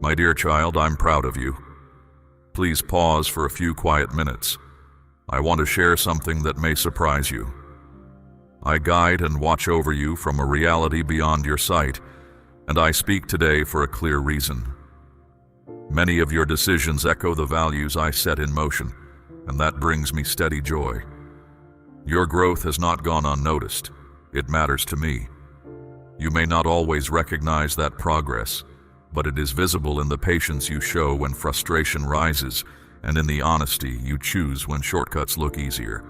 My dear child, I'm proud of you. Please pause for a few quiet minutes. I want to share something that may surprise you. I guide and watch over you from a reality beyond your sight, and I speak today for a clear reason. Many of your decisions echo the values I set in motion, and that brings me steady joy. Your growth has not gone unnoticed. It matters to me. You may not always recognize that progress, but it is visible in the patience you show when frustration rises and in the honesty you choose when shortcuts look easier.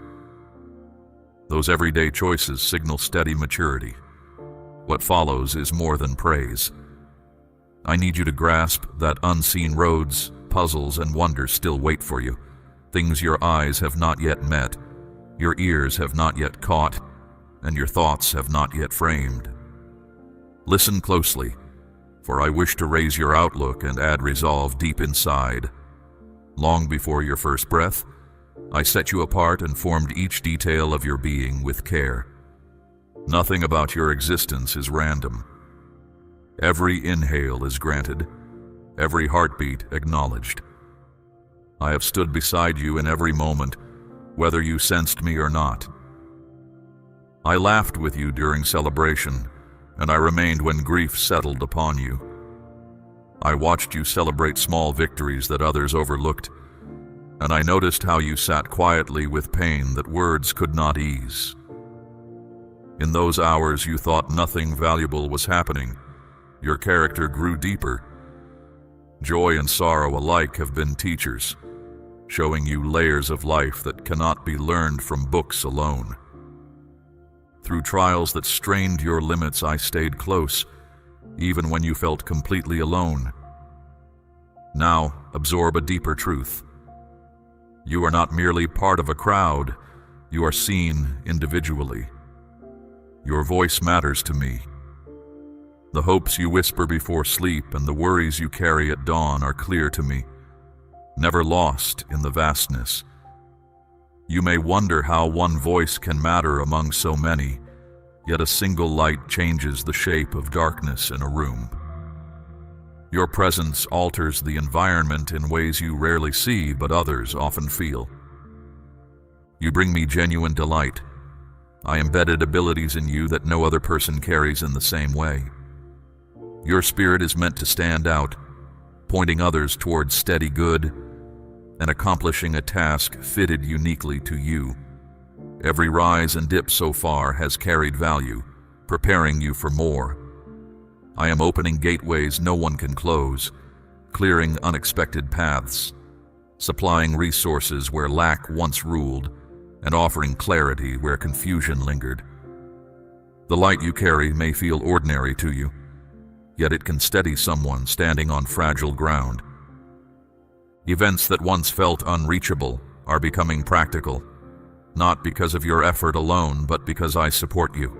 Those everyday choices signal steady maturity. What follows is more than praise. I need you to grasp that unseen roads, puzzles, and wonders still wait for you. Things your eyes have not yet met, your ears have not yet caught, and your thoughts have not yet framed. Listen closely, for I wish to raise your outlook and add resolve deep inside. Long before your first breath, I set you apart and formed each detail of your being with care. Nothing about your existence is random. Every inhale is granted, every heartbeat acknowledged. I have stood beside you in every moment, whether you sensed me or not. I laughed with you during celebration, and I remained when grief settled upon you. I watched you celebrate small victories that others overlooked, and I noticed how you sat quietly with pain that words could not ease. In those hours you thought nothing valuable was happening. Your character grew deeper. Joy and sorrow alike have been teachers, showing you layers of life that cannot be learned from books alone. Through trials that strained your limits, I stayed close, even when you felt completely alone. Now, absorb a deeper truth. You are not merely part of a crowd, you are seen individually. Your voice matters to me. The hopes you whisper before sleep and the worries you carry at dawn are clear to me, never lost in the vastness. You may wonder how one voice can matter among so many, yet a single light changes the shape of darkness in a room. Your presence alters the environment in ways you rarely see but others often feel. You bring me genuine delight. I embedded abilities in you that no other person carries in the same way. Your spirit is meant to stand out, pointing others towards steady good and accomplishing a task fitted uniquely to you. Every rise and dip so far has carried value, preparing you for more. I am opening gateways no one can close, clearing unexpected paths, supplying resources where lack once ruled, and offering clarity where confusion lingered. The light you carry may feel ordinary to you, yet it can steady someone standing on fragile ground. Events that once felt unreachable are becoming practical, not because of your effort alone, but because I support you.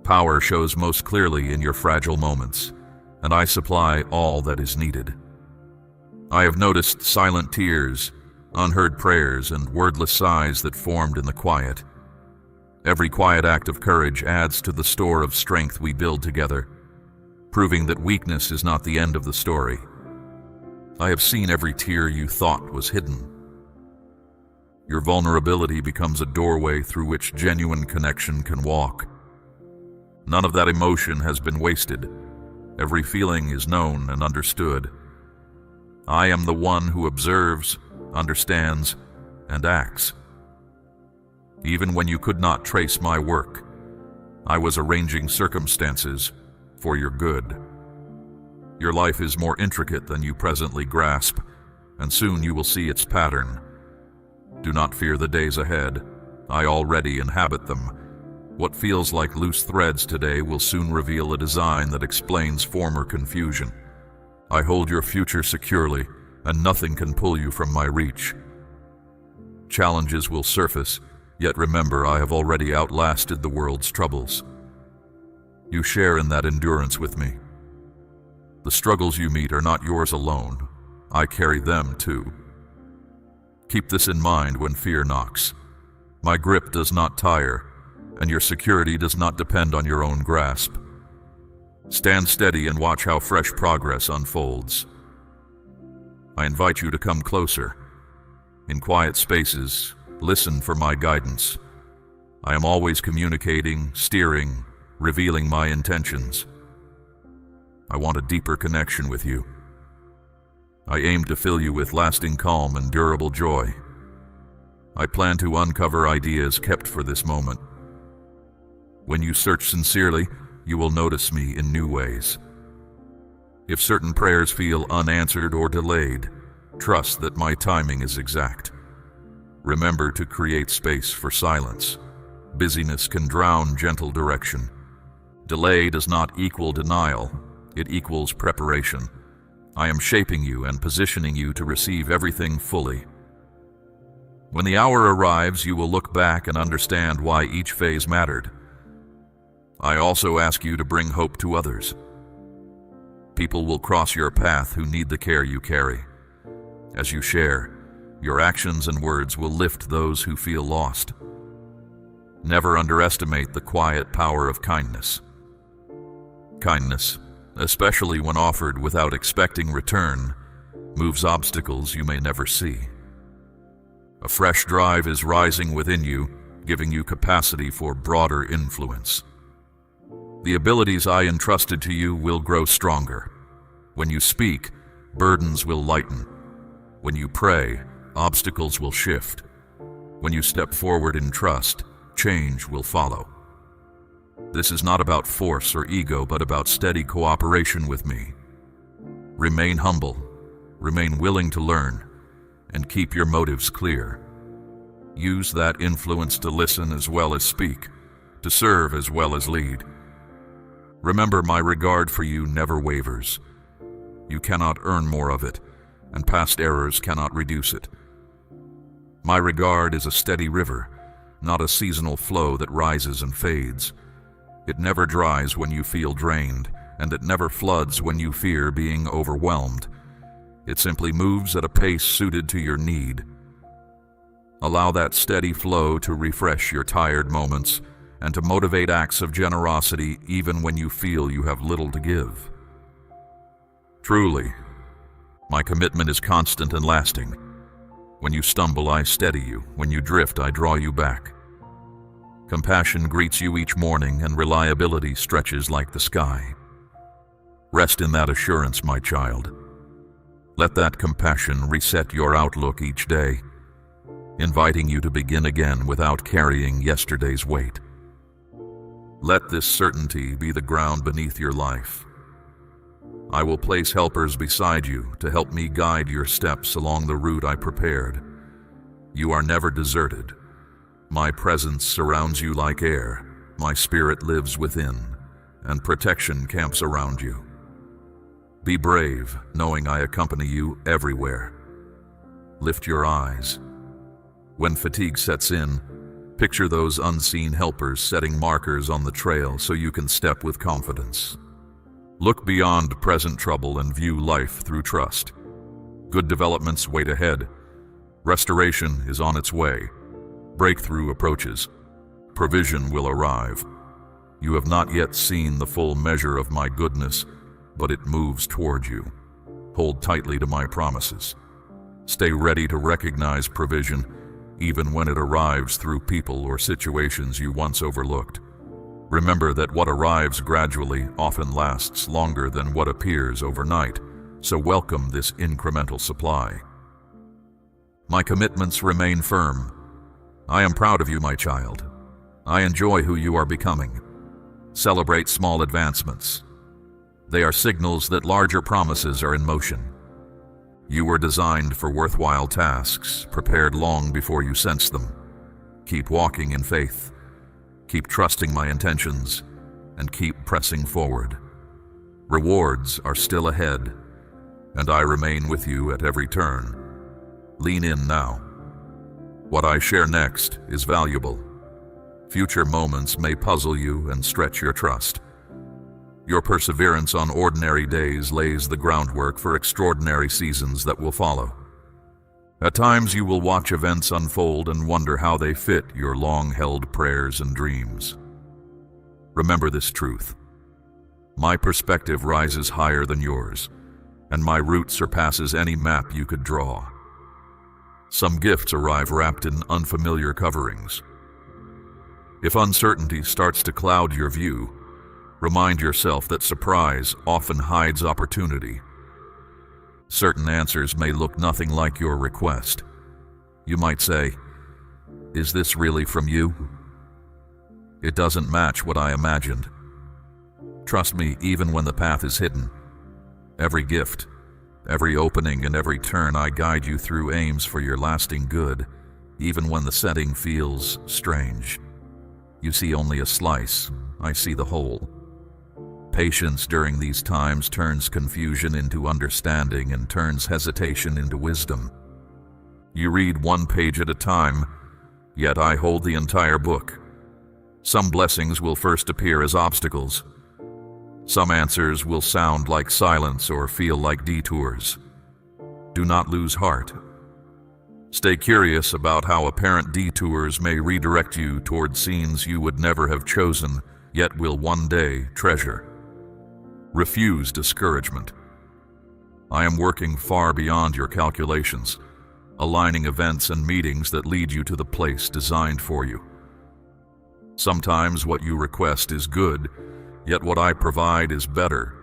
Power shows most clearly in your fragile moments, and I supply all that is needed. I have noticed silent tears, unheard prayers, and wordless sighs that formed in the quiet. Every quiet act of courage adds to the store of strength we build together, proving that weakness is not the end of the story. I have seen every tear you thought was hidden. Your vulnerability becomes a doorway through which genuine connection can walk. None of that emotion has been wasted. Every feeling is known and understood. I am the one who observes, understands, and acts. Even when you could not trace my work, I was arranging circumstances for your good. Your life is more intricate than you presently grasp, and soon you will see its pattern. Do not fear the days ahead. I already inhabit them. What feels like loose threads today will soon reveal a design that explains former confusion. I hold your future securely, and nothing can pull you from my reach. Challenges will surface, yet remember I have already outlasted the world's troubles. You share in that endurance with me. The struggles you meet are not yours alone. I carry them too. Keep this in mind when fear knocks. My grip does not tire, and your security does not depend on your own grasp. Stand steady and watch how fresh progress unfolds. I invite you to come closer. In quiet spaces, listen for my guidance. I am always communicating, steering, revealing my intentions. I want a deeper connection with you. I aim to fill you with lasting calm and durable joy. I plan to uncover ideas kept for this moment. When you search sincerely, you will notice me in new ways. If certain prayers feel unanswered or delayed, trust that my timing is exact. Remember to create space for silence. Busyness can drown gentle direction. Delay does not equal denial, it equals preparation. I am shaping you and positioning you to receive everything fully. When the hour arrives, you will look back and understand why each phase mattered. I also ask you to bring hope to others. People will cross your path who need the care you carry. As you share, your actions and words will lift those who feel lost. Never underestimate the quiet power of kindness. Kindness, especially when offered without expecting return, moves obstacles you may never see. A fresh drive is rising within you, giving you capacity for broader influence. The abilities I entrusted to you will grow stronger. When you speak, burdens will lighten. When you pray, obstacles will shift. When you step forward in trust, change will follow. This is not about force or ego, but about steady cooperation with me. Remain humble, remain willing to learn, and keep your motives clear. Use that influence to listen as well as speak, to serve as well as lead. Remember, my regard for you never wavers. You cannot earn more of it, and past errors cannot reduce it. My regard is a steady river, not a seasonal flow that rises and fades. It never dries when you feel drained, and it never floods when you fear being overwhelmed. It simply moves at a pace suited to your need. Allow that steady flow to refresh your tired moments and to motivate acts of generosity even when you feel you have little to give. Truly, my commitment is constant and lasting. When you stumble, I steady you. When you drift, I draw you back. Compassion greets you each morning, and reliability stretches like the sky. Rest in that assurance, my child. Let that compassion reset your outlook each day, inviting you to begin again without carrying yesterday's weight. Let this certainty be the ground beneath your life. I will place helpers beside you to help me guide your steps along the route I prepared. You are never deserted. My presence surrounds you like air. My spirit lives within, and protection camps around you. Be brave, knowing I accompany you everywhere. Lift your eyes. When fatigue sets in, picture those unseen helpers setting markers on the trail so you can step with confidence. Look beyond present trouble and view life through trust. Good developments wait ahead. Restoration is on its way. Breakthrough approaches. Provision will arrive. You have not yet seen the full measure of my goodness, but it moves toward you. Hold tightly to my promises. Stay ready to recognize provision, even when it arrives through people or situations you once overlooked. Remember that what arrives gradually often lasts longer than what appears overnight, so welcome this incremental supply. My commitments remain firm. I am proud of you, my child. I enjoy who you are becoming. Celebrate small advancements. They are signals that larger promises are in motion. You were designed for worthwhile tasks, prepared long before you sensed them. Keep walking in faith. Keep trusting my intentions, and keep pressing forward. Rewards are still ahead, and I remain with you at every turn. Lean in now. What I share next is valuable. Future moments may puzzle you and stretch your trust. Your perseverance on ordinary days lays the groundwork for extraordinary seasons that will follow. At times you will watch events unfold and wonder how they fit your long-held prayers and dreams. Remember this truth. My perspective rises higher than yours, and my route surpasses any map you could draw. Some gifts arrive wrapped in unfamiliar coverings. If uncertainty starts to cloud your view, remind yourself that surprise often hides opportunity. Certain answers may look nothing like your request. You might say, "Is this really from you? It doesn't match what I imagined." Trust me, even when the path is hidden, every gift, every opening, and every turn I guide you through aims for your lasting good, even when the setting feels strange. You see only a slice, I see the whole. Patience during these times turns confusion into understanding and turns hesitation into wisdom. You read one page at a time, yet I hold the entire book. Some blessings will first appear as obstacles. Some answers will sound like silence or feel like detours. Do not lose heart. Stay curious about how apparent detours may redirect you toward scenes you would never have chosen, yet will one day treasure. Refuse discouragement. I am working far beyond your calculations, aligning events and meetings that lead you to the place designed for you. Sometimes what you request is good, yet what I provide is better.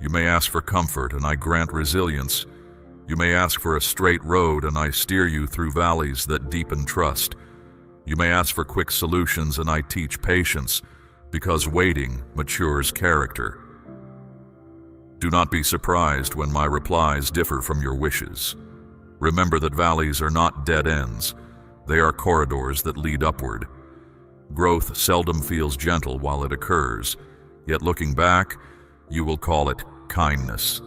You may ask for comfort, and I grant resilience. You may ask for a straight road, and I steer you through valleys that deepen trust. You may ask for quick solutions, and I teach patience, because waiting matures character. Do not be surprised when my replies differ from your wishes. Remember that valleys are not dead ends. They are corridors that lead upward. Growth seldom feels gentle while it occurs, yet looking back, you will call it kindness.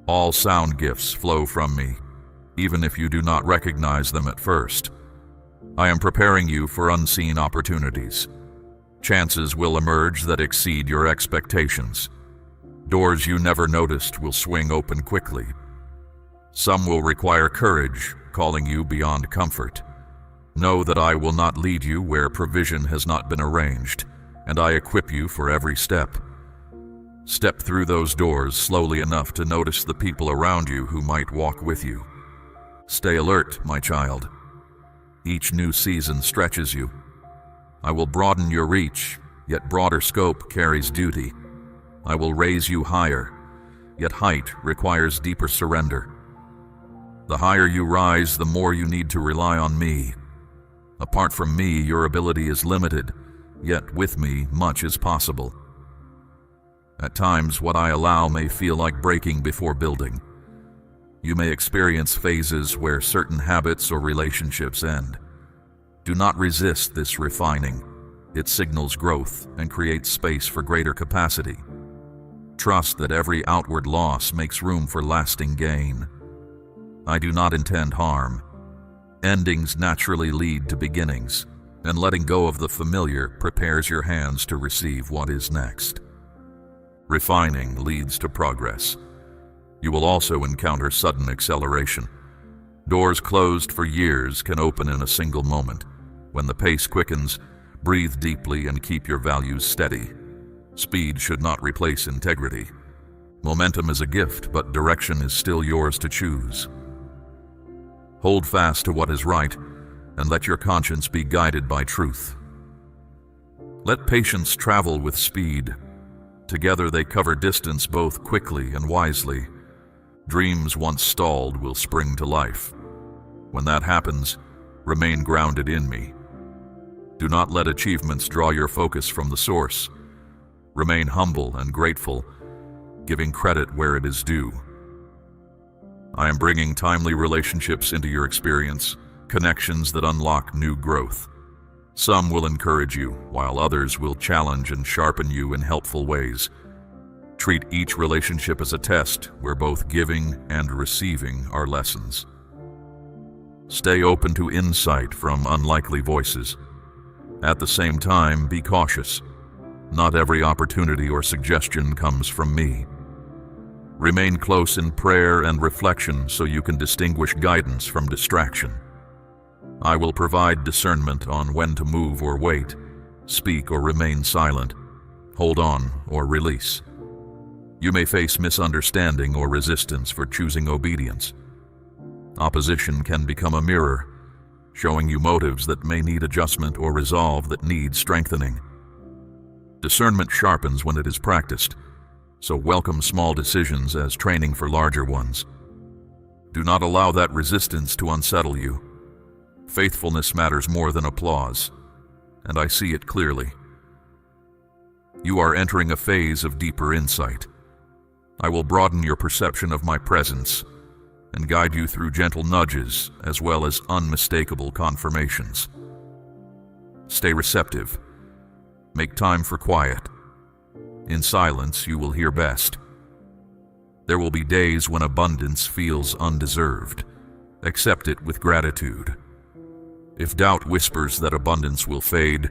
All sound gifts flow from me, even if you do not recognize them at first. I am preparing you for unseen opportunities. Chances will emerge that exceed your expectations. Doors you never noticed will swing open quickly. Some will require courage, calling you beyond comfort. Know that I will not lead you where provision has not been arranged, and I equip you for every step. Step through those doors slowly enough to notice the people around you who might walk with you. Stay alert, my child. Each new season stretches you. I will broaden your reach, yet broader scope carries duty. I will raise you higher, yet height requires deeper surrender. The higher you rise, the more you need to rely on me. Apart from me, your ability is limited, yet with me, much is possible. At times, what I allow may feel like breaking before building. You may experience phases where certain habits or relationships end. Do not resist this refining. It signals growth and creates space for greater capacity. Trust that every outward loss makes room for lasting gain. I do not intend harm. Endings naturally lead to beginnings, and letting go of the familiar prepares your hands to receive what is next. Refining leads to progress. You will also encounter sudden acceleration. Doors closed for years can open in a single moment. When the pace quickens, breathe deeply and keep your values steady. Speed should not replace integrity. Momentum is a gift, but direction is still yours to choose. Hold fast to what is right, and let your conscience be guided by truth. Let patience travel with speed. Together they cover distance both quickly and wisely. Dreams once stalled will spring to life. When that happens, remain grounded in me. Do not let achievements draw your focus from the source. Remain humble and grateful, giving credit where it is due. I am bringing timely relationships into your experience, connections that unlock new growth. Some will encourage you, while others will challenge and sharpen you in helpful ways. Treat each relationship as a test where both giving and receiving are lessons. Stay open to insight from unlikely voices. At the same time, be cautious. Not every opportunity or suggestion comes from me. Remain close in prayer and reflection so you can distinguish guidance from distraction. I will provide discernment on when to move or wait, speak or remain silent, hold on or release. You may face misunderstanding or resistance for choosing obedience. Opposition can become a mirror, showing you motives that may need adjustment or resolve that need strengthening. Discernment sharpens when it is practiced, so welcome small decisions as training for larger ones. Do not allow that resistance to unsettle you. Faithfulness matters more than applause, and I see it clearly. You are entering a phase of deeper insight. I will broaden your perception of my presence and guide you through gentle nudges as well as unmistakable confirmations. Stay receptive. Make time for quiet. In silence, you will hear best. There will be days when abundance feels undeserved. Accept it with gratitude. If doubt whispers that abundance will fade,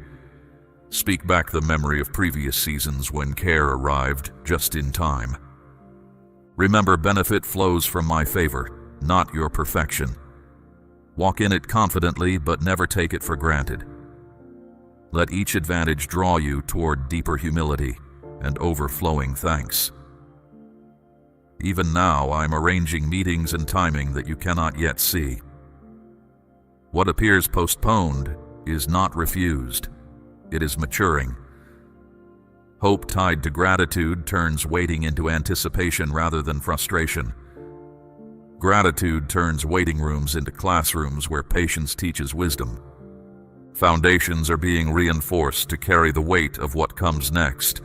speak back the memory of previous seasons when care arrived just in time. Remember, benefit flows from my favor, not your perfection. Walk in it confidently, but never take it for granted. Let each advantage draw you toward deeper humility and overflowing thanks. Even now, I'm arranging meetings and timing that you cannot yet see. What appears postponed is not refused. It is maturing. Hope tied to gratitude turns waiting into anticipation rather than frustration. Gratitude turns waiting rooms into classrooms where patience teaches wisdom. Foundations are being reinforced to carry the weight of what comes next.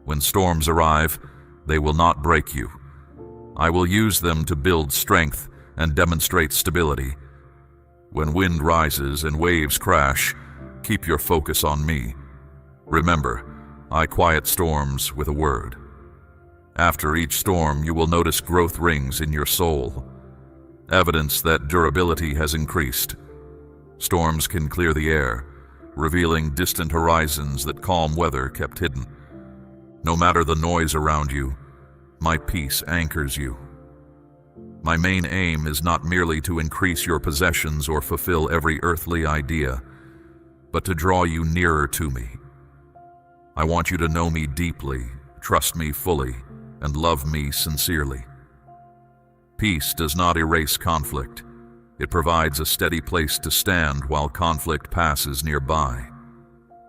When storms arrive, they will not break you. I will use them to build strength and demonstrate stability. When wind rises and waves crash, keep your focus on me. Remember, I quiet storms with a word. After each storm, you will notice growth rings in your soul, evidence that durability has increased. Storms can clear the air, revealing distant horizons that calm weather kept hidden. No matter the noise around you, my peace anchors you. My main aim is not merely to increase your possessions or fulfill every earthly idea, but to draw you nearer to me. I want you to know me deeply, trust me fully, and love me sincerely. Peace does not erase conflict. It provides a steady place to stand while conflict passes nearby.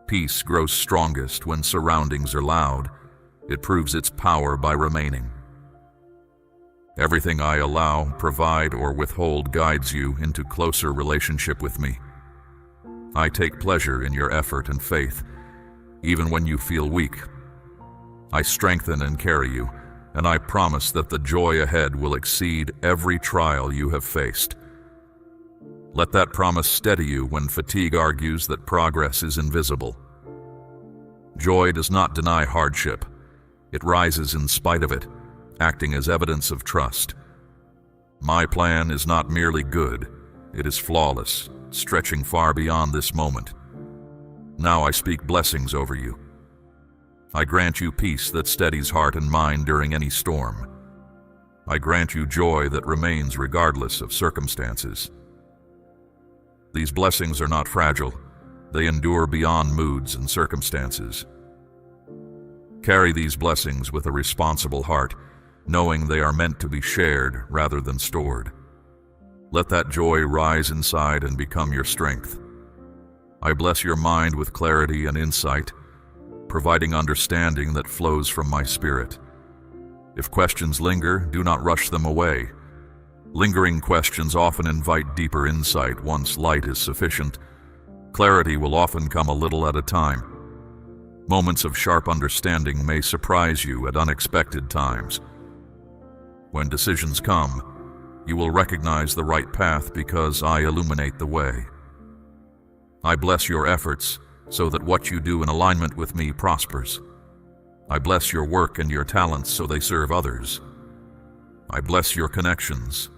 Peace grows strongest when surroundings are loud. It proves its power by remaining. Everything I allow, provide, or withhold guides you into closer relationship with me. I take pleasure in your effort and faith, even when you feel weak. I strengthen and carry you, and I promise that the joy ahead will exceed every trial you have faced. Let that promise steady you when fatigue argues that progress is invisible. Joy does not deny hardship. It rises in spite of it, acting as evidence of trust. My plan is not merely good, it is flawless, stretching far beyond this moment. Now I speak blessings over you. I grant you peace that steadies heart and mind during any storm. I grant you joy that remains regardless of circumstances. These blessings are not fragile. They endure beyond moods and circumstances. Carry these blessings with a responsible heart, knowing they are meant to be shared rather than stored. Let that joy rise inside and become your strength. I bless your mind with clarity and insight, providing understanding that flows from my spirit. If questions linger, do not rush them away. Lingering questions often invite deeper insight once light is sufficient. Clarity will often come a little at a time. Moments of sharp understanding may surprise you at unexpected times. When decisions come, you will recognize the right path because I illuminate the way. I bless your efforts so that what you do in alignment with me prospers. I bless your work and your talents so they serve others. I bless your connections.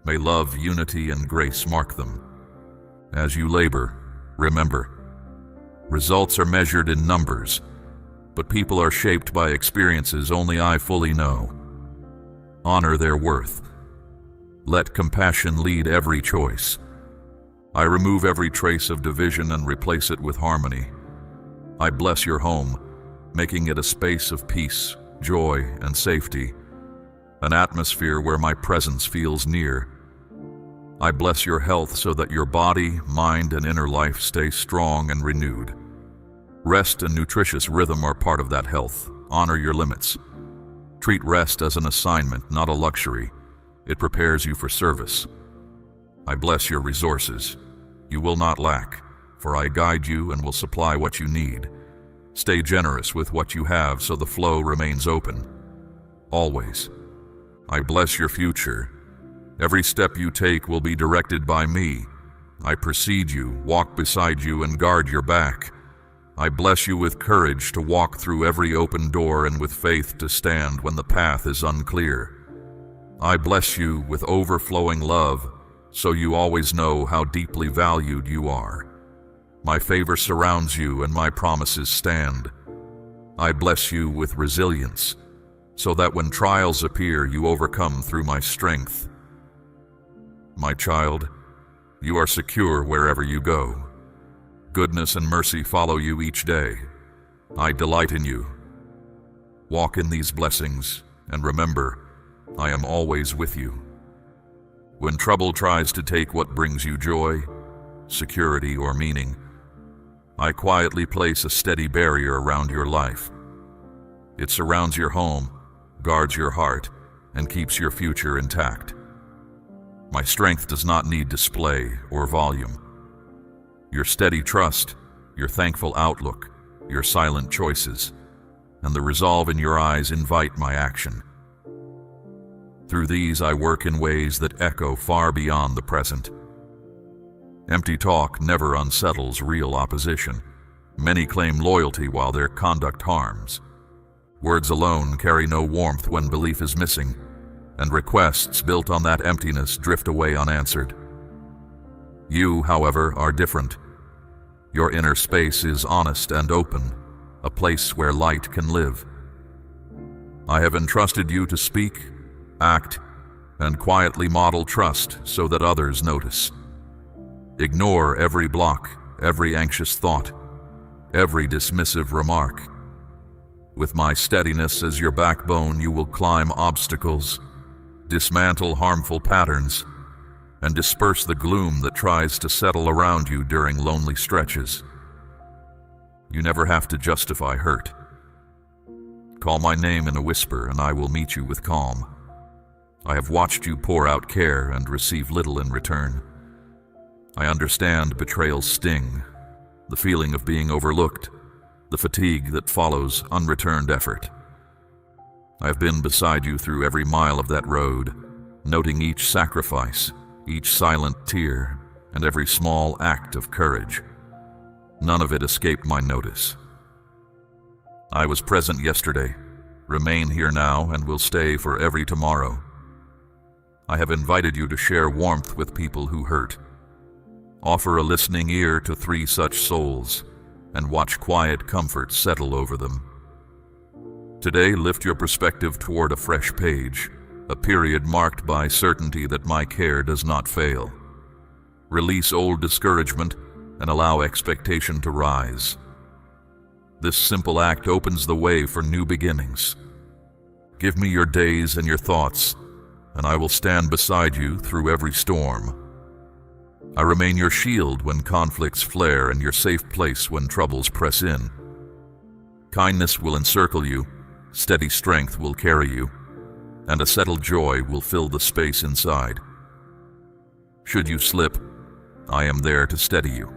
May love, unity, and grace mark them. As you labor, remember, results are measured in numbers, but people are shaped by experiences only I fully know. Honor their worth. Let compassion lead every choice. I remove every trace of division and replace it with harmony. I bless your home, making it a space of peace joy, and safety, an atmosphere where my presence feels near. I bless your health so that your body, mind, and inner life stay strong and renewed. Rest and nutritious rhythm are part of that health. Honor your limits. Treat rest as an assignment, not a luxury. It prepares you for service. I bless your resources. You will not lack, for I guide you and will supply what you need. Stay generous with what you have so the flow remains open. Always. I bless your future. Every step you take will be directed by me. I precede you, walk beside you, and guard your back. I bless you with courage to walk through every open door and with faith to stand when the path is unclear. I bless you with overflowing love, so you always know how deeply valued you are. My favor surrounds you and my promises stand. I bless you with resilience, so that when trials appear, you overcome through my strength. My child, you are secure wherever you go. Goodness and mercy follow you each day. I delight in you. Walk in these blessings, and remember, I am always with you. When trouble tries to take what brings you joy, security, or meaning, I quietly place a steady barrier around your life. It surrounds your home, guards your heart, and keeps your future intact. My strength does not need display or volume. Your steady trust, your thankful outlook, your silent choices, and the resolve in your eyes invite my action. Through these I work in ways that echo far beyond the present. Empty talk never unsettles real opposition. Many claim loyalty while their conduct harms. Words alone carry no warmth when belief is missing, and requests built on that emptiness drift away unanswered. You, however, are different. Your inner space is honest and open, a place where light can live. I have entrusted you to speak, act, and quietly model trust so that others notice. Ignore every block, every anxious thought, every dismissive remark. With my steadiness as your backbone, you will climb obstacles, dismantle harmful patterns, and disperse the gloom that tries to settle around you during lonely stretches. You never have to justify hurt. Call my name in a whisper and I will meet you with calm. I have watched you pour out care and receive little in return. I understand betrayal's sting, the feeling of being overlooked, the fatigue that follows unreturned effort. I have been beside you through every mile of that road, noting each sacrifice, each silent tear, and every small act of courage. None of it escaped my notice. I was present yesterday, remain here now, and will stay for every tomorrow. I have invited you to share warmth with people who hurt. Offer a listening ear to 3 such souls, and watch quiet comfort settle over them. Today, lift your perspective toward a fresh page, a period marked by certainty that my care does not fail. Release old discouragement and allow expectation to rise. This simple act opens the way for new beginnings. Give me your days and your thoughts, and I will stand beside you through every storm. I remain your shield when conflicts flare and your safe place when troubles press in. Kindness will encircle you, steady strength will carry you, and a settled joy will fill the space inside. Should you slip, I am there to steady you.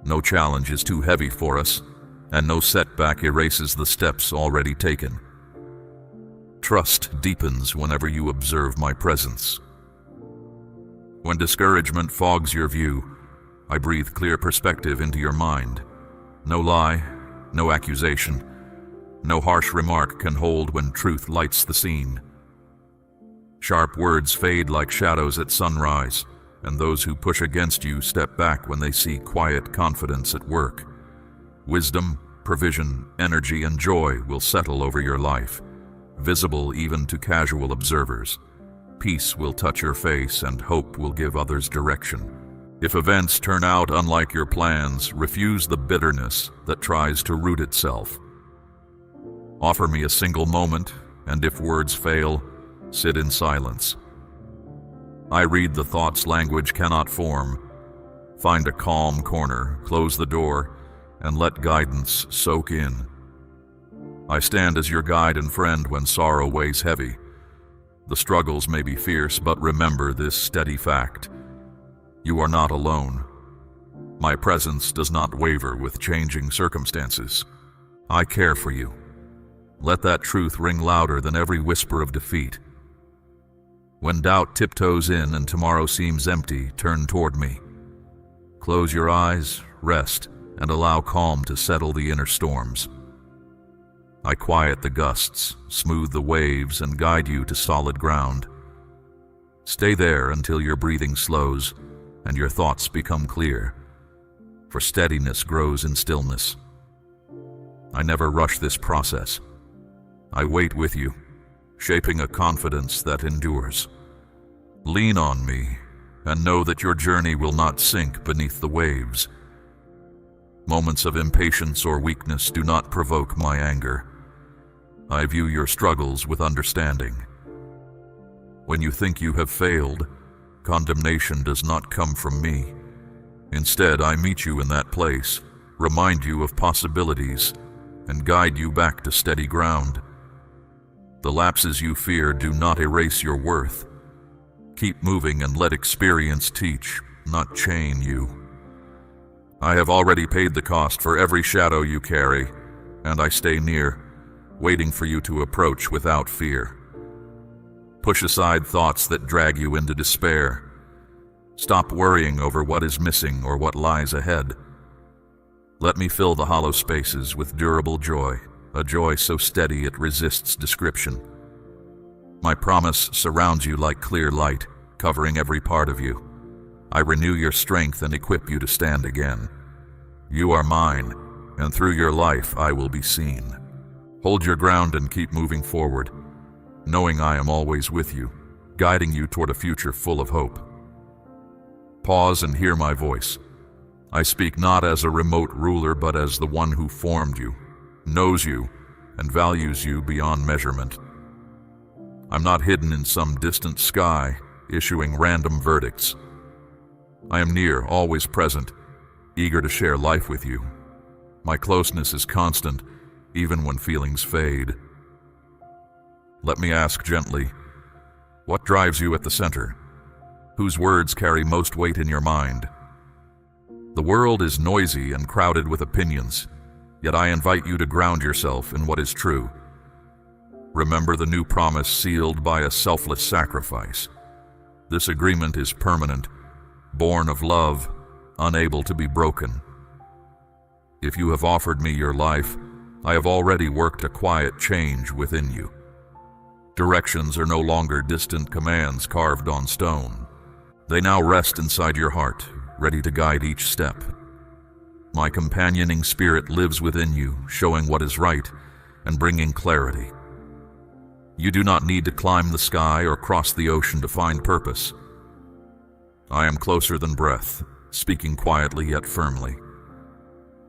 No challenge is too heavy for us, and no setback erases the steps already taken. Trust deepens whenever you observe my presence. When discouragement fogs your view, I breathe clear perspective into your mind. No lie, no accusation, no harsh remark can hold when truth lights the scene. Sharp words fade like shadows at sunrise, and those who push against you step back when they see quiet confidence at work. Wisdom, provision, energy, and joy will settle over your life, visible even to casual observers. Peace will touch your face and hope will give others direction. If events turn out unlike your plans, refuse the bitterness that tries to root itself. Offer me a single moment, and if words fail, sit in silence. I read the thoughts language cannot form. Find a calm corner, close the door, and let guidance soak in. I stand as your guide and friend when sorrow weighs heavy. The struggles may be fierce, but remember this steady fact. You are not alone. My presence does not waver with changing circumstances. I care for you. Let that truth ring louder than every whisper of defeat. When doubt tiptoes in and tomorrow seems empty, turn toward me. Close your eyes, rest, and allow calm to settle the inner storms. I quiet the gusts, smooth the waves, and guide you to solid ground. Stay there until your breathing slows and your thoughts become clear, for steadiness grows in stillness. I never rush this process. I wait with you, shaping a confidence that endures. Lean on me and know that your journey will not sink beneath the waves. Moments of impatience or weakness do not provoke my anger. I view your struggles with understanding. When you think you have failed, condemnation does not come from me. Instead, I meet you in that place, remind you of possibilities, and guide you back to steady ground. The lapses you fear do not erase your worth. Keep moving and let experience teach, not chain you. I have already paid the cost for every shadow you carry, and I stay near, waiting for you to approach without fear. Push aside thoughts that drag you into despair. Stop worrying over what is missing or what lies ahead. Let me fill the hollow spaces with durable joy, a joy so steady it resists description. My promise surrounds you like clear light, covering every part of you. I renew your strength and equip you to stand again. You are mine, and through your life I will be seen. Hold your ground and keep moving forward, knowing I am always with you, guiding you toward a future full of hope. Pause and hear my voice. I speak not as a remote ruler, but as the one who formed you, knows you, and values you beyond measurement. I'm not hidden in some distant sky, issuing random verdicts. I am near, always present, eager to share life with you. My closeness is constant, even when feelings fade. Let me ask gently, what drives you at the center? Whose words carry most weight in your mind? The world is noisy and crowded with opinions, yet I invite you to ground yourself in what is true. Remember the new promise sealed by a selfless sacrifice. This agreement is permanent, born of love, unable to be broken. If you have offered me your life, I have already worked a quiet change within you. Directions are no longer distant commands carved on stone. They now rest inside your heart, ready to guide each step. My companioning spirit lives within you, showing what is right and bringing clarity. You do not need to climb the sky or cross the ocean to find purpose. I am closer than breath, speaking quietly yet firmly.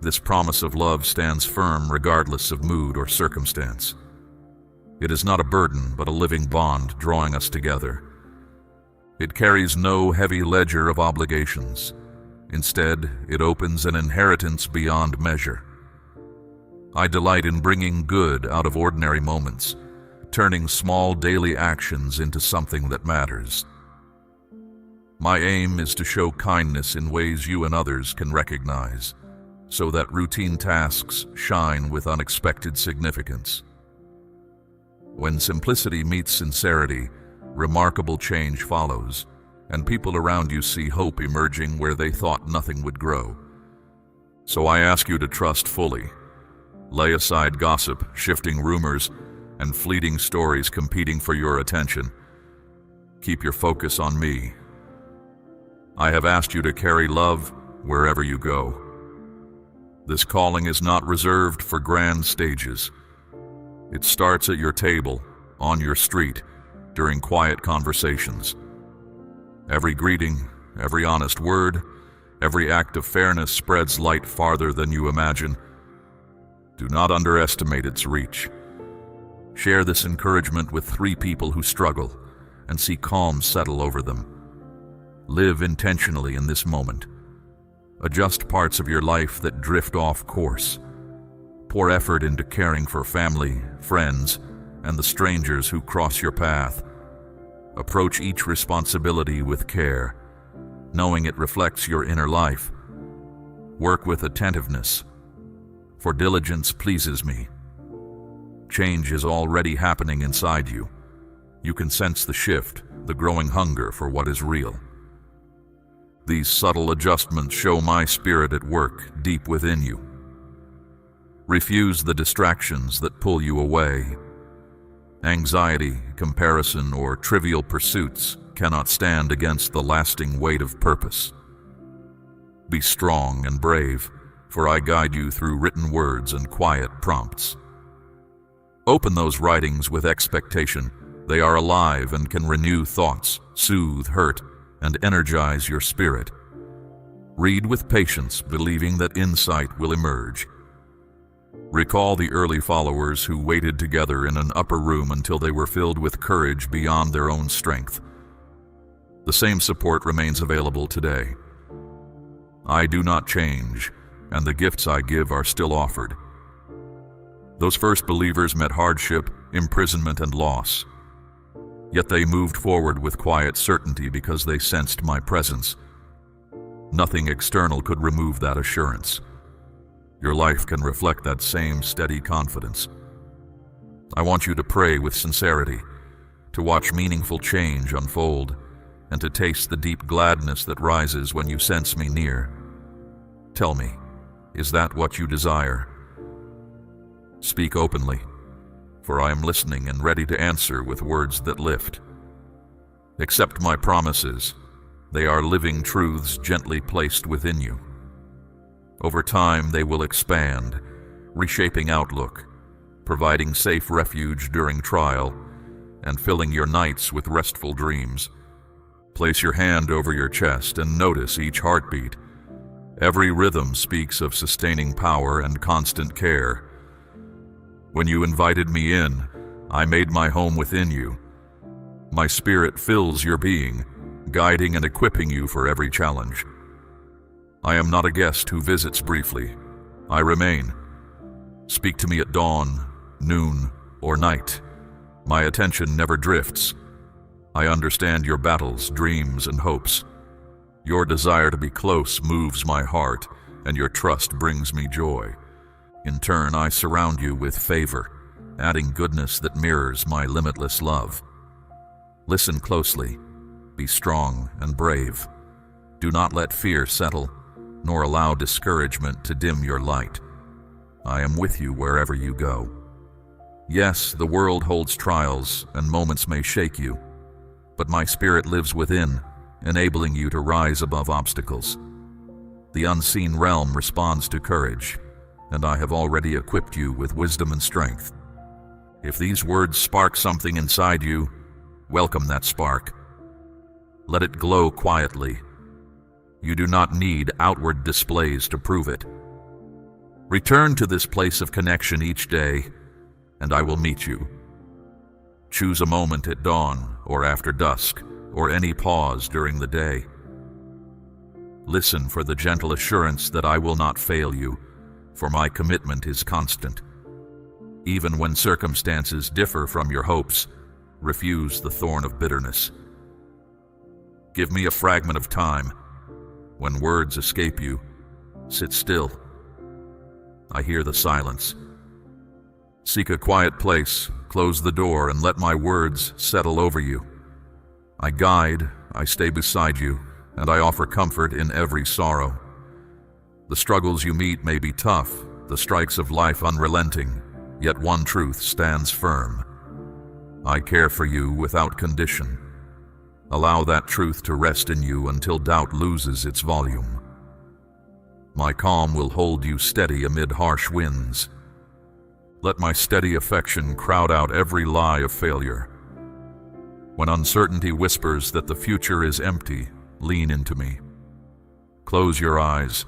This promise of love stands firm regardless of mood or circumstance. It is not a burden, but a living bond drawing us together. It carries no heavy ledger of obligations. Instead, it opens an inheritance beyond measure. I delight in bringing good out of ordinary moments, turning small daily actions into something that matters. My aim is to show kindness in ways you and others can recognize, so that routine tasks shine with unexpected significance. When simplicity meets sincerity, remarkable change follows, and people around you see hope emerging where they thought nothing would grow. So I ask you to trust fully. Lay aside gossip, shifting rumors, and fleeting stories competing for your attention. Keep your focus on me. I have asked you to carry love wherever you go. This calling is not reserved for grand stages. It starts at your table, on your street, during quiet conversations. Every greeting, every honest word, every act of fairness spreads light farther than you imagine. Do not underestimate its reach. Share this encouragement with 3 people who struggle and see calm settle over them. Live intentionally in this moment. Adjust parts of your life that drift off course. Pour effort into caring for family, friends, and the strangers who cross your path. Approach each responsibility with care, knowing it reflects your inner life. Work with attentiveness, for diligence pleases me. Change is already happening inside you. You can sense the shift, the growing hunger for what is real. These subtle adjustments show my spirit at work deep within you. Refuse the distractions that pull you away. Anxiety, comparison, or trivial pursuits cannot stand against the lasting weight of purpose. Be strong and brave, for I guide you through written words and quiet prompts. Open those writings with expectation. They are alive and can renew thoughts, soothe hurt, and energize your spirit. Read with patience, believing that insight will emerge. Recall the early followers who waited together in an upper room until they were filled with courage beyond their own strength. The same support remains available today. I do not change, and the gifts I give are still offered. Those first believers met hardship, imprisonment, and loss. Yet they moved forward with quiet certainty because they sensed my presence. Nothing external could remove that assurance. Your life can reflect that same steady confidence. I want you to pray with sincerity, to watch meaningful change unfold, and to taste the deep gladness that rises when you sense me near. Tell me, is that what you desire? Speak openly, for I am listening and ready to answer with words that lift. Accept my promises. They are living truths gently placed within you. Over time, they will expand, reshaping outlook, providing safe refuge during trial, and filling your nights with restful dreams. Place your hand over your chest and notice each heartbeat. Every rhythm speaks of sustaining power and constant care. When you invited me in, I made my home within you. My spirit fills your being, guiding and equipping you for every challenge. I am not a guest who visits briefly. I remain. Speak to me at dawn, noon, or night. My attention never drifts. I understand your battles, dreams, and hopes. Your desire to be close moves my heart, and your trust brings me joy. In turn, I surround you with favor, adding goodness that mirrors my limitless love. Listen closely. Be strong and brave. Do not let fear settle, nor allow discouragement to dim your light. I am with you wherever you go. Yes, the world holds trials, and moments may shake you, but my spirit lives within, enabling you to rise above obstacles. The unseen realm responds to courage, and I have already equipped you with wisdom and strength. If these words spark something inside you, welcome that spark. Let it glow quietly. You do not need outward displays to prove it. Return to this place of connection each day, and I will meet you. Choose a moment at dawn or after dusk, or any pause during the day. Listen for the gentle assurance that I will not fail you, for my commitment is constant. Even when circumstances differ from your hopes, refuse the thorn of bitterness. Give me a fragment of time. When words escape you, sit still. I hear the silence. Seek a quiet place, close the door, and let my words settle over you. I guide, I stay beside you, and I offer comfort in every sorrow. The struggles you meet may be tough, the strikes of life unrelenting, yet one truth stands firm. I care for you without condition. Allow that truth to rest in you until doubt loses its volume. My calm will hold you steady amid harsh winds. Let my steady affection crowd out every lie of failure. When uncertainty whispers that the future is empty, lean into me. Close your eyes,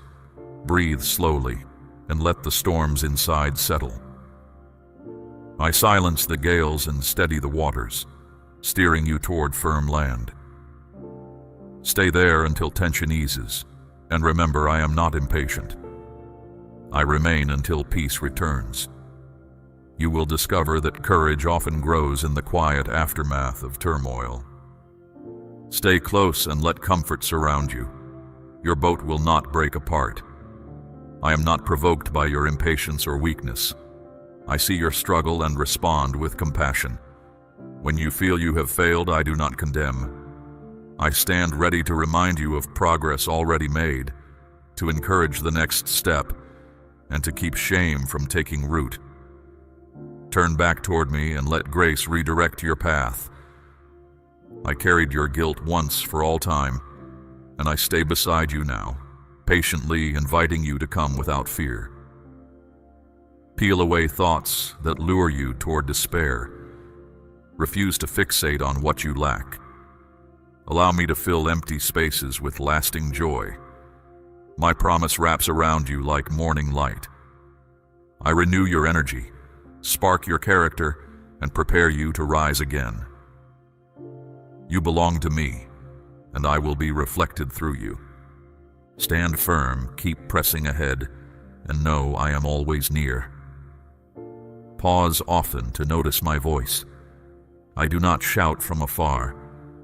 breathe slowly, and let the storms inside settle. I silence the gales and steady the waters, steering you toward firm land. Stay there until tension eases, and remember I am not impatient. I remain until peace returns. You will discover that courage often grows in the quiet aftermath of turmoil. Stay close and let comfort surround you. Your boat will not break apart. I am not provoked by your impatience or weakness. I see your struggle and respond with compassion. When you feel you have failed, I do not condemn. I stand ready to remind you of progress already made, to encourage the next step, and to keep shame from taking root. Turn back toward me and let grace redirect your path. I carried your guilt once for all time, and I stay beside you now, patiently inviting you to come without fear. Peel away thoughts that lure you toward despair. Refuse to fixate on what you lack. Allow me to fill empty spaces with lasting joy. My promise wraps around you like morning light. I renew your energy, spark your character, and prepare you to rise again. You belong to me, and I will be reflected through you. Stand firm, keep pressing ahead, and know I am always near. Pause often to notice my voice. I do not shout from afar.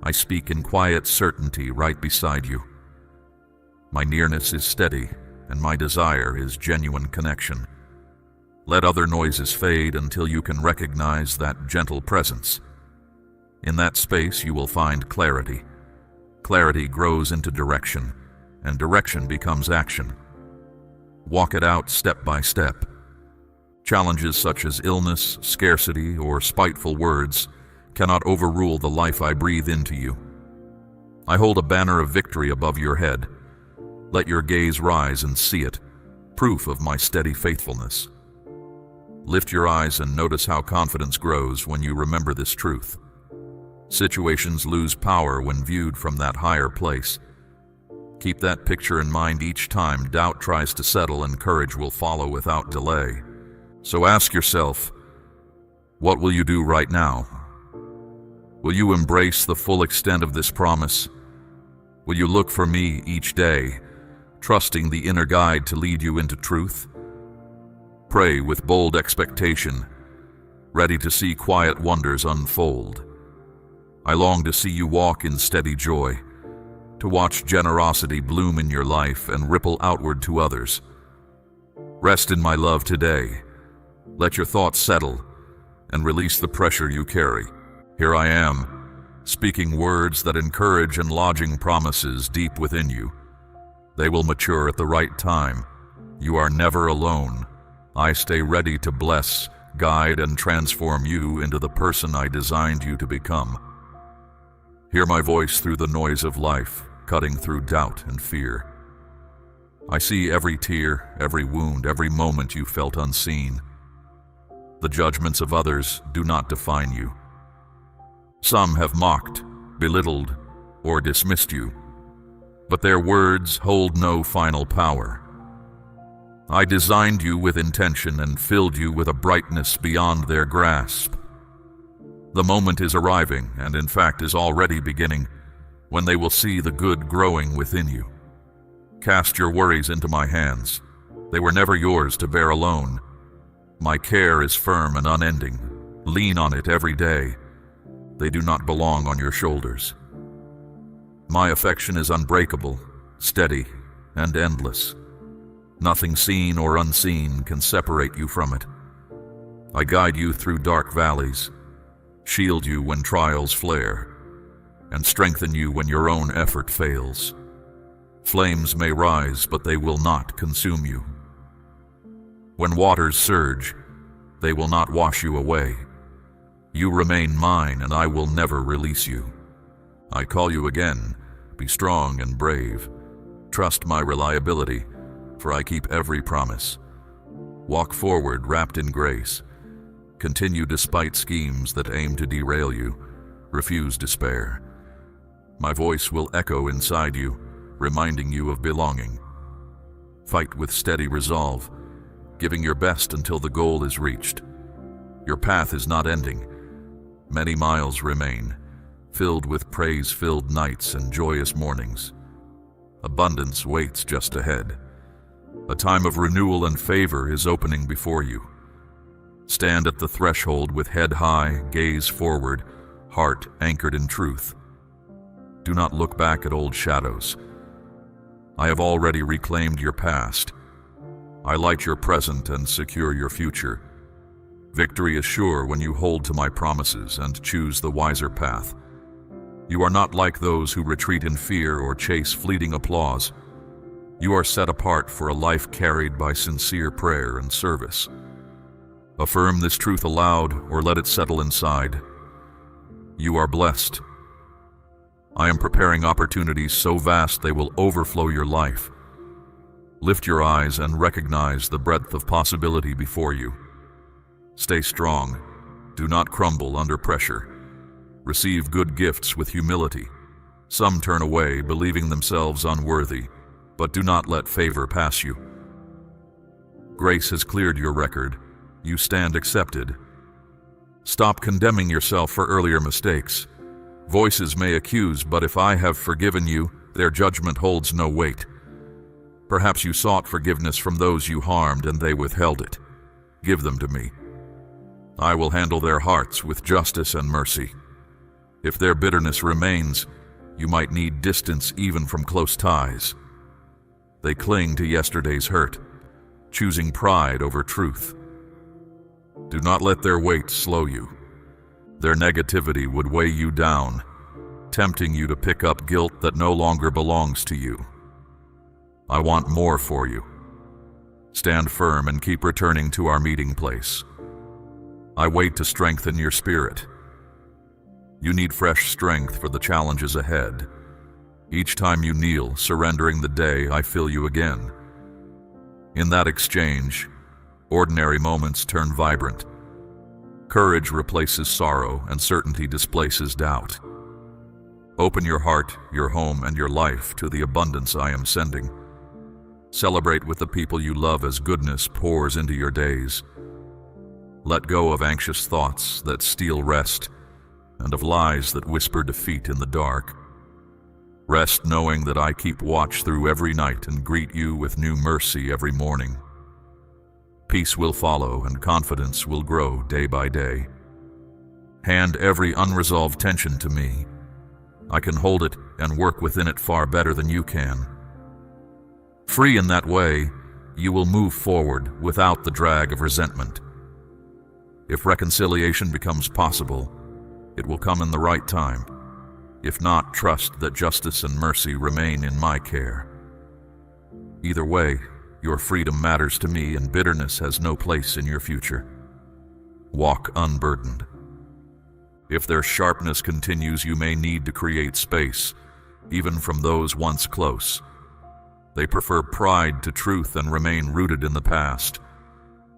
I speak in quiet certainty right beside you. My nearness is steady, and my desire is genuine connection. Let other noises fade until you can recognize that gentle presence. In that space you will find clarity. Clarity grows into direction, and direction becomes action. Walk it out step by step. Challenges such as illness, scarcity, or spiteful words cannot overrule the life I breathe into you. I hold a banner of victory above your head. Let your gaze rise and see it, proof of my steady faithfulness. Lift your eyes and notice how confidence grows when you remember this truth. Situations lose power when viewed from that higher place. Keep that picture in mind each time doubt tries to settle, and courage will follow without delay. So ask yourself, what will you do right now? Will you embrace the full extent of this promise? Will you look for me each day, trusting the inner guide to lead you into truth? Pray with bold expectation, ready to see quiet wonders unfold. I long to see you walk in steady joy, to watch generosity bloom in your life and ripple outward to others. Rest in my love today. Let your thoughts settle and release the pressure you carry. Here I am, speaking words that encourage and lodging promises deep within you. They will mature at the right time. You are never alone. I stay ready to bless, guide, and transform you into the person I designed you to become. Hear my voice through the noise of life, cutting through doubt and fear. I see every tear, every wound, every moment you felt unseen. The judgments of others do not define you. Some have mocked, belittled, or dismissed you, but their words hold no final power. I designed you with intention and filled you with a brightness beyond their grasp. The moment is arriving, and in fact is already beginning, when they will see the good growing within you. Cast your worries into my hands. They were never yours to bear alone. My care is firm and unending. Lean on it every day. They do not belong on your shoulders. My affection is unbreakable, steady, and endless. Nothing seen or unseen can separate you from it. I guide you through dark valleys, shield you when trials flare, and strengthen you when your own effort fails. Flames may rise, but they will not consume you. When waters surge, they will not wash you away. You remain mine, and I will never release you. I call you again. Be strong and brave. Trust my reliability, for I keep every promise. Walk forward wrapped in grace. Continue despite schemes that aim to derail you. Refuse despair. My voice will echo inside you, reminding you of belonging. Fight with steady resolve, giving your best until the goal is reached. Your path is not ending. Many miles remain, filled with praise-filled nights and joyous mornings. Abundance waits just ahead. A time of renewal and favor is opening before you. Stand at the threshold with head high, gaze forward, heart anchored in truth. Do not look back at old shadows. I have already reclaimed your past. I light your present and secure your future. Victory is sure when you hold to my promises and choose the wiser path. You are not like those who retreat in fear or chase fleeting applause. You are set apart for a life carried by sincere prayer and service. Affirm this truth aloud or let it settle inside. You are blessed. I am preparing opportunities so vast they will overflow your life. Lift your eyes and recognize the breadth of possibility before you. Stay strong. Do not crumble under pressure. Receive good gifts with humility. Some turn away, believing themselves unworthy, but do not let favor pass you. Grace has cleared your record. You stand accepted. Stop condemning yourself for earlier mistakes. Voices may accuse, but if I have forgiven you, their judgment holds no weight. Perhaps you sought forgiveness from those you harmed and they withheld it. Give them to me. I will handle their hearts with justice and mercy. If their bitterness remains, you might need distance even from close ties. They cling to yesterday's hurt, choosing pride over truth. Do not let their weight slow you. Their negativity would weigh you down, tempting you to pick up guilt that no longer belongs to you. I want more for you. Stand firm and keep returning to our meeting place. I wait to strengthen your spirit. You need fresh strength for the challenges ahead. Each time you kneel, surrendering the day, I fill you again. In that exchange, ordinary moments turn vibrant. Courage replaces sorrow, and certainty displaces doubt. Open your heart, your home, and your life to the abundance I am sending. Celebrate with the people you love as goodness pours into your days. Let go of anxious thoughts that steal rest, and of lies that whisper defeat in the dark. Rest knowing that I keep watch through every night and greet you with new mercy every morning. Peace will follow and confidence will grow day by day. Hand every unresolved tension to me. I can hold it and work within it far better than you can. Free in that way, you will move forward without the drag of resentment. If reconciliation becomes possible, it will come in the right time. If not, trust that justice and mercy remain in my care. Either way, your freedom matters to me and bitterness has no place in your future. Walk unburdened. If their sharpness continues, you may need to create space, even from those once close. They prefer pride to truth and remain rooted in the past.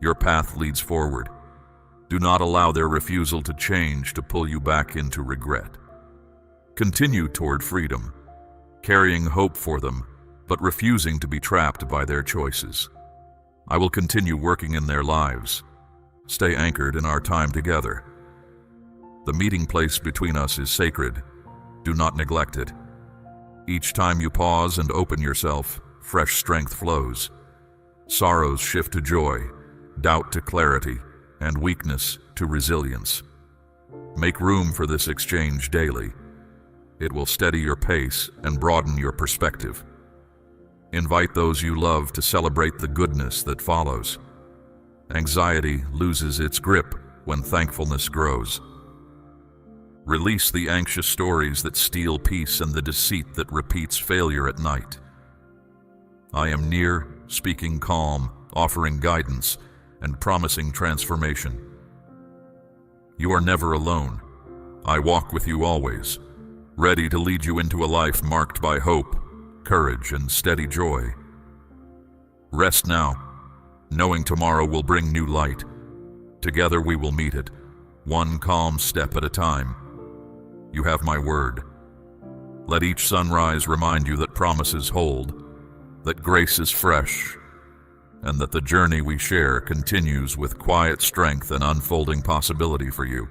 Your path leads forward. Do not allow their refusal to change to pull you back into regret. Continue toward freedom, carrying hope for them, but refusing to be trapped by their choices. I will continue working in their lives. Stay anchored in our time together. The meeting place between us is sacred. Do not neglect it. Each time you pause and open yourself, fresh strength flows. Sorrows shift to joy, doubt to clarity, and weakness to resilience. Make room for this exchange daily. It will steady your pace and broaden your perspective. Invite those you love to celebrate the goodness that follows. Anxiety loses its grip when thankfulness grows. Release the anxious stories that steal peace and the deceit that repeats failure at night. I am near, speaking calm, offering guidance, and promising transformation. You are never alone. I walk with you always, ready to lead you into a life marked by hope, courage, and steady joy. Rest now, knowing tomorrow will bring new light. Together we will meet it, one calm step at a time. You have my word. Let each sunrise remind you that promises hold, that grace is fresh, and that the journey we share continues with quiet strength and unfolding possibility for you.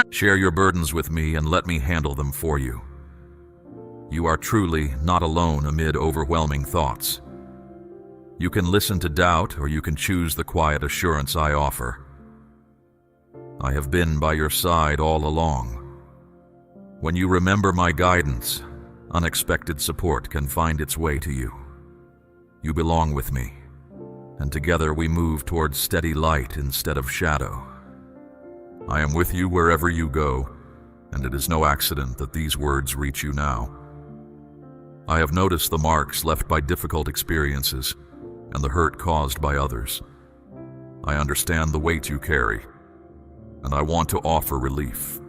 Share your burdens with me and let me handle them for you. You are truly not alone amid overwhelming thoughts. You can listen to doubt, or you can choose the quiet assurance I offer. I have been by your side all along. When you remember my guidance, unexpected support can find its way to you. You belong with me, and together we move towards steady light instead of shadow. I am with you wherever you go, and it is no accident that these words reach you now. I have noticed the marks left by difficult experiences and the hurt caused by others. I understand the weight you carry, and I want to offer relief.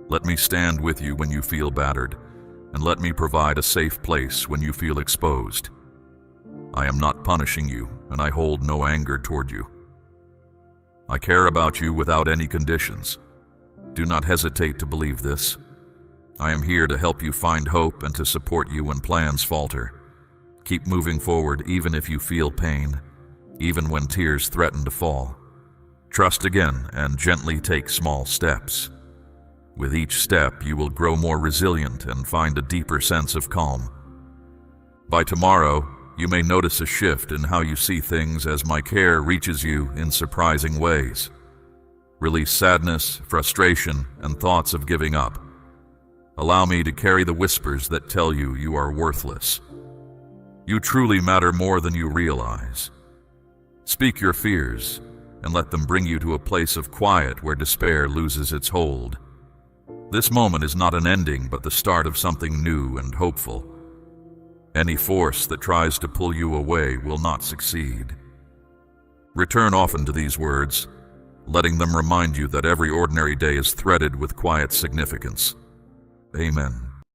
Let me stand with you when you feel battered, and let me provide a safe place when you feel exposed. I am not punishing you, and I hold no anger toward you. I care about you without any conditions. Do not hesitate to believe this. I am here to help you find hope and to support you when plans falter. Keep moving forward even if you feel pain, even when tears threaten to fall. Trust again and gently take small steps. With each step, you will grow more resilient and find a deeper sense of calm. By tomorrow, you may notice a shift in how you see things as my care reaches you in surprising ways. Release sadness, frustration, and thoughts of giving up. Allow me to carry the whispers that tell you you are worthless. You truly matter more than you realize. Speak your fears, and let them bring you to a place of quiet where despair loses its hold. This moment is not an ending, but the start of something new and hopeful. Any force that tries to pull you away will not succeed. Return often to these words, letting them remind you that every ordinary day is threaded with quiet significance. Amen.